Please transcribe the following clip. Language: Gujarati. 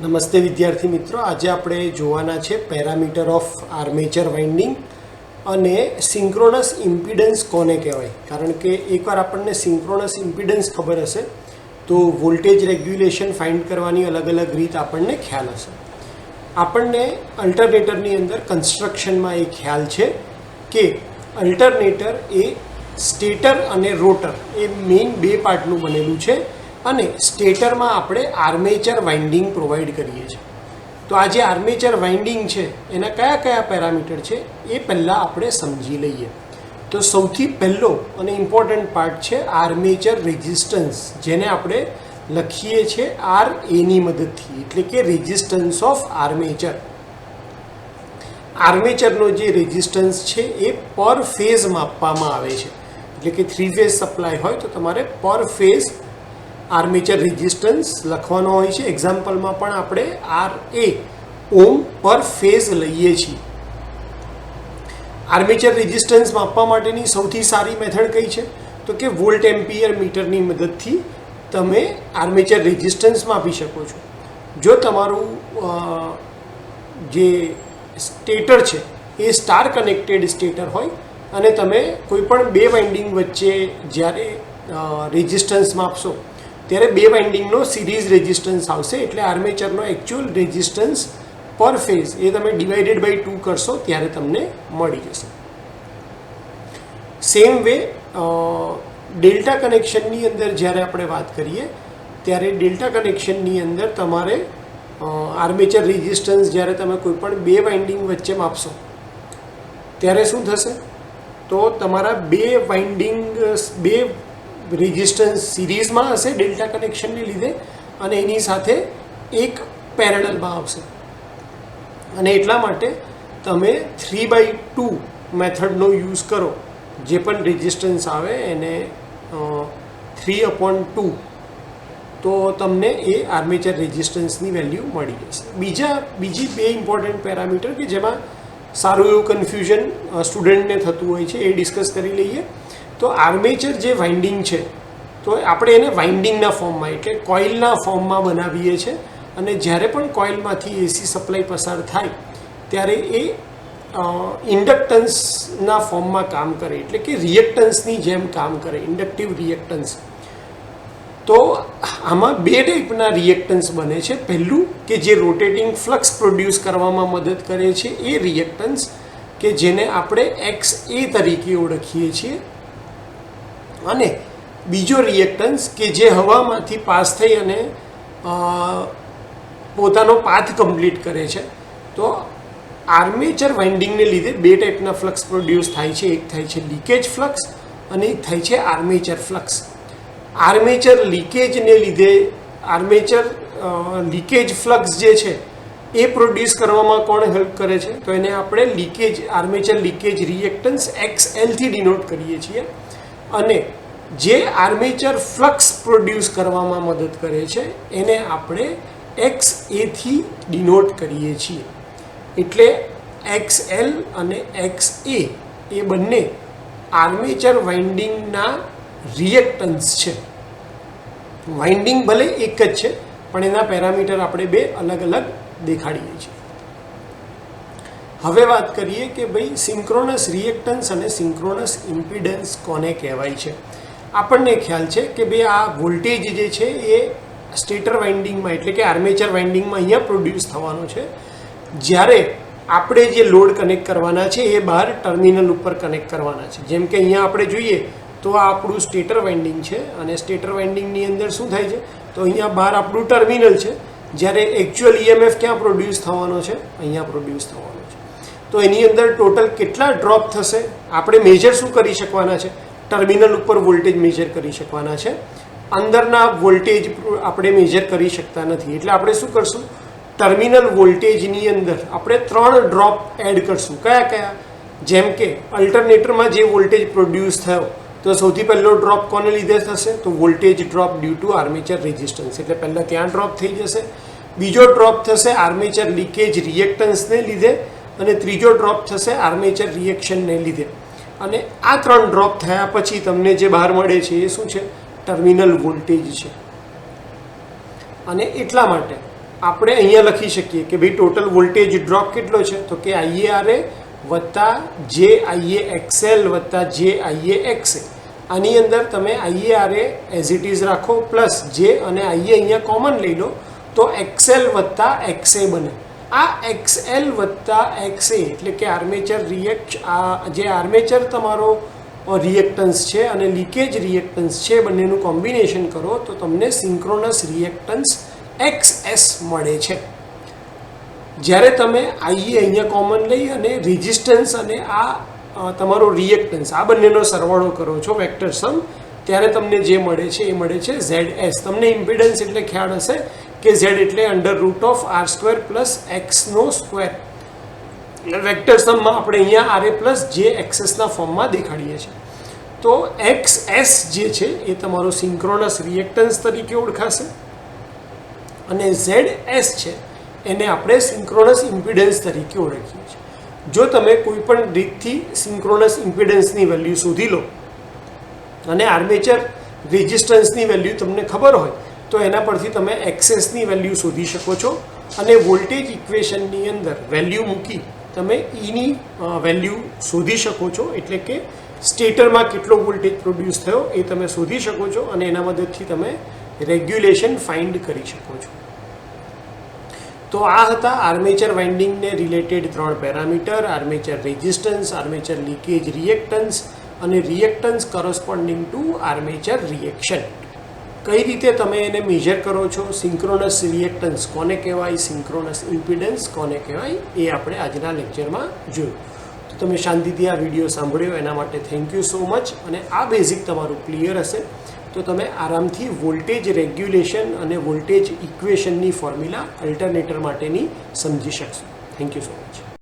નમસ્તે વિદ્યાર્થી મિત્રો, આજે આપણે જોવાના છે પેરામીટર ઓફ આર્મેચર વાઇન્ડિંગ અને સિંક્રોનસ ઇમ્પિડન્સ કોને કહેવાય. કારણ કે એકવાર આપણને સિંક્રોનસ ઇમ્પિડન્સ ખબર હશે તો વોલ્ટેજ રેગ્યુલેશન ફાઇન્ડ કરવાની અલગ અલગ રીત આપણને ખ્યાલ હશે. આપણને અલ્ટરનેટરની અંદર કન્સ્ટ્રક્શનમાં એ ખ્યાલ છે કે અલ્ટરનેટર એ સ્ટેટર અને રોટર એ મેઇન બે પાર્ટનું બનેલું છે અને સ્ટેટરમાં આપણે આર્મેચર વાઇન્ડિંગ પ્રોવાઈડ કરીએ છીએ. તો આ જે આર્મેચર વાઇન્ડિંગ છે એના કયા કયા પેરામીટર છે એ પહેલાં આપણે સમજી લઈએ. તો સૌથી પહેલો અને ઇમ્પોર્ટન્ટ પાર્ટ છે આર્મેચર રેઝિસ્ટન્સ, જેને આપણે લખીએ છીએ આર એની મદદથી, એટલે કે રેઝિસ્ટન્સ ઓફ આર્મેચર. આર્મેચરનો જે રેઝિસ્ટન્સ છે એ પર ફેઝ માપવામાં આવે છે. એટલે કે 3 ફેઝ સપ્લાય હોય તો તમારે પર ફેઝ આર્મેચર રેઝિસ્ટન્સ લખવાનો હોય છે. એક્ઝામ્પલમાં પણ આપણે RA ઓમ પર ફેઝ લઈએ છીએ. આર્મેચર રેઝિસ્ટન્સ માપવા માટેની સૌથી સારી મેથડ કઈ છે તો કે વોલ્ટ એમ્પિયર મીટરની મદદથી તમે આર્મેચર રેઝિસ્ટન્સ માપી શકો છો. જો તમારું જે સ્ટેટર છે એ સ્ટાર કનેક્ટેડ સ્ટેટર હોય અને તમે કોઈ પણ બે વાઇન્ડિંગ વચ્ચે જ્યારે રેઝિસ્ટન્સ માપશો ત્યારે બે વાઇન્ડિંગનો સિરીઝ રેઝિસ્ટન્સ આવશે, એટલે આર્મેચરનો એકચ્યુઅલ રેઝિસ્ટન્સ પર ફેઝ એ તમે ડિવાઇડેડ બાય 2 કરશો ત્યારે તમને મળી જશે. સેમ વે ડેલ્ટા કનેક્શનની અંદર જ્યારે આપણે વાત કરીએ ત્યારે ડેલ્ટા કનેક્શનની અંદર તમારે આર્મેચર રેઝિસ્ટન્સ જ્યારે તમે કોઈ પણ બે વાઇન્ડિંગ વચ્ચે માપશો ત્યારે શું થશે તો તમારા બે રેઝિસ્ટન્સ સિરીઝમાં હશે ડેલ્ટા કનેક્શનને લીધે અને એની સાથે એક પેરેલલમાં આવશે. અને એટલા માટે તમે 3/2 મેથડનો યુઝ કરો. જે પણ રેઝિસ્ટન્સ આવે એને 3/2 તો તમને એ આર્મેચર રેઝિસ્ટન્સની વેલ્યુ મળી જશે. બીજી બે ઇમ્પોર્ટન્ટ પેરામીટર કે જેમાં સારું એવું કન્ફ્યુઝન સ્ટુડન્ટને થતું હોય છે એ ડિસ્કસ કરી લઈએ. તો આર્મેચર જે વાઇન્ડિંગ છે તો આપણે એને વાઇન્ડિંગના ફોર્મમાં એટલે કોઇલના ફોર્મમાં બનાવીએ છીએ અને જ્યારે પણ કોઇલમાંથી એસી સપ્લાય પસાર થાય ત્યારે એ ઇન્ડક્ટન્સના ફોર્મમાં કામ કરે, એટલે કે રિએક્ટન્સની જેમ કામ કરે, ઇન્ડક્ટિવ રિએક્ટન્સ. તો આમાં બે ટાઈપના રિએક્ટન્સ બને છે. પહેલું કે જે રોટેટિંગ ફ્લક્સ પ્રોડ્યુસ કરવામાં મદદ કરે છે એ રિએક્ટન્સ કે જેને આપણે XA તરીકે ઓળખીએ છીએ, અને બીજો રિએક્ટન્સ કે જે હવામાંથી પાસ થઈ અને પોતાનો પાથ કમ્પ્લીટ કરે છે. તો આર્મેચર વાઇન્ડિંગને લીધે બે ટાઈપના ફ્લક્સ પ્રોડ્યુસ થાય છે. એક થાય છે લીકેજ ફ્લક્સ અને એક થાય છે આર્મેચર ફ્લક્સ. આર્મેચર લીકેજને લીધે આર્મેચર લીકેજ ફ્લક્સ જે છે એ પ્રોડ્યુસ કરવામાં કોણ હેલ્પ કરે છે તો એને આપણે આર્મેચર લીકેજ રિએક્ટન્સ XL થી ડિનોટ કરીએ છીએ, અને જે આર્મેચર ફ્લક્સ પ્રોડ્યુસ કરવામાં મદદ કરે છે એને આપણે XA થી ડિનોટ કરીએ છીએ. એટલે XL અને XA એ બંને આર્મેચર વાઇન્ડિંગના રિએક્ટન્સ છે. વાઇન્ડિંગ ભલે એક જ છે પણ એના પેરામીટર આપણે બે અલગ અલગ દેખાડીએ છીએ. હવે વાત કરીએ કે ભાઈ સિંક્રોનસ રિએક્ટન્સ અને સિંક્રોનસ ઇમ્પિડન્સ કોને કહેવાય છે. આપણને ખ્યાલ છે કે ભાઈ આ વોલ્ટેજ જે છે એ સ્ટેટર વાઇન્ડિંગમાં એટલે કે આર્મેચર વાઇન્ડિંગમાં અહીંયા પ્રોડ્યુસ થવાનો છે. જ્યારે આપણે જે લોડ કનેક્ટ કરવાના છે એ બહાર ટર્મિનલ ઉપર કનેક્ટ કરવાના છે. જેમ કે અહીંયા આપણે જોઈએ તો આ આપણું સ્ટેટર વાઇન્ડિંગ છે અને સ્ટેટર વાઇન્ડિંગની અંદર શું થાય છે તો અહીંયા બહાર આપણું ટર્મિનલ છે, જ્યારે એકચ્યુઅલ EMF ક્યાં પ્રોડ્યુસ થવાનો છે અહીંયા પ્રોડ્યુસ થવાનો છે. તો એની અંદર ટોટલ કેટલા ડ્રોપ થશે આપણે મેજર શું કરી શકવાના છે, ટર્મિનલ ઉપર વોલ્ટેજ મેજર કરી શકવાના છે. અંદરના વોલ્ટેજ આપણે મેજર કરી શકતા નથી, એટલે આપણે શું કરશું ટર્મિનલ વોલ્ટેજની અંદર આપણે 3 ડ્રોપ એડ કરશું. કયા? જેમ કે અલ્ટરનેટરમાં જે વોલ્ટેજ પ્રોડ્યુસ થયો તો સૌથી પહેલો ડ્રોપ કોને લીધે થશે તો voltage drop due to armature resistance, એટલે પહેલાં ત્યાં ડ્રોપ થઈ જશે. બીજો ડ્રોપ થશે આર્મેચર લીકેજ રિએક્ટન્સને લીધે, અને ત્રીજો ડ્રોપ થશે આર્મેચર રિએક્શનને લીધે. અને આ 3 ડ્રોપ થયા પછી તમને જે બહાર મળે છે એ શું છે ટર્મિનલ વોલ્ટેજ છે. અને એટલા માટે આપણે અહીંયા લખી શકીએ કે ભાઈ ટોટલ વોલ્ટેજ ડ્રોપ કેટલો છે, તો કે IaRa વત્તા જે IaXL વત્તા જે IaXA. આની અંદર તમે IaRa એઝ ઇટ ઇઝ રાખો પ્લસ જે અને IA અહીંયા કોમન લઈ લો તો XL વત્તા XA બને. આ XL વત્તા XA એટલે કે આર્મેચર જે આર્મેચર તમારો રિએક્ટન્સ છે અને લીકેજ રિએક્ટન્સ છે બંનેનું કોમ્બિનેશન કરો તો તમને સિન્ક્રોનસ રિએક્ટન્સ XS મળે છે. જ્યારે તમે IA અહીંયા કોમન લઈ અને રેઝિસ્ટન્સ અને આ તમારો રિએક્ટન્સ આ બંનેનો સરવાળો કરો છો વેક્ટર સમ, ત્યારે તમને જે મળે છે એ મળે છે ZS. તમને ઇમ્પિડન્સ એટલે ખ્યાલ હશે કે Z એટલે √R² પ્લસ Xનો સ્ક્વેર. વેક્ટર સમમાં આપણે અહીંયા RA પ્લસ JXSના ફોર્મમાં દેખાડીએ છીએ. તો XS જે છે એ તમારો સિન્ક્રોનસ રિએક્ટન્સ તરીકે ઓળખાશે અને ZS છે એને આપણે સિન્ક્રોનસ ઇમ્પિડન્સ તરીકે ઓળખીએ છીએ. જો તમે કોઈ પણ રીતથી સિન્ક્રોનસ ઇમ્પિડન્સની વેલ્યુ શોધી લો અને આર્મેચર રેઝિસ્ટન્સની વેલ્યુ તમને ખબર હોય તો એના પરથી તમે XSની વેલ્યુ શોધી શકો છો અને વોલ્ટેજ ઇક્વેશનની અંદર વેલ્યુ મૂકી તમે Eની વેલ્યુ શોધી શકો છો. એટલે કે સ્ટેટરમાં કેટલો વોલ્ટેજ પ્રોડ્યુસ થયો એ તમે શોધી શકો છો અને એના મદદથી તમે રેગ્યુલેશન ફાઇન્ડ કરી શકો છો. તો આ હતા આર્મેચર વાઇન્ડિંગને related 3 parameter: armature resistance, armature leakage reactance અને reactance corresponding to armature reaction. કઈ રીતે તમે એને મેજર કરો છો, સિન્ક્રોનસ રિએક્ટન્સ કોને કહેવાય, સિન્ક્રોનસ ઇમ્પિડન્સ કોને કહેવાય, એ આપણે આજના લેક્ચરમાં જોયું. તો તમે શાંતિથી આ વિડીયો સાંભળ્યો એના માટે થેન્ક યુ સો મચ. અને આ બેઝિક તમારું ક્લિયર હશે તો તમે આરામથી વોલ્ટેજ રેગ્યુલેશન અને વોલ્ટેજ ઇક્વેશનની ફોર્મ્યુલા અલ્ટરનેટર માટેની સમજી શકશો. Thank you so much.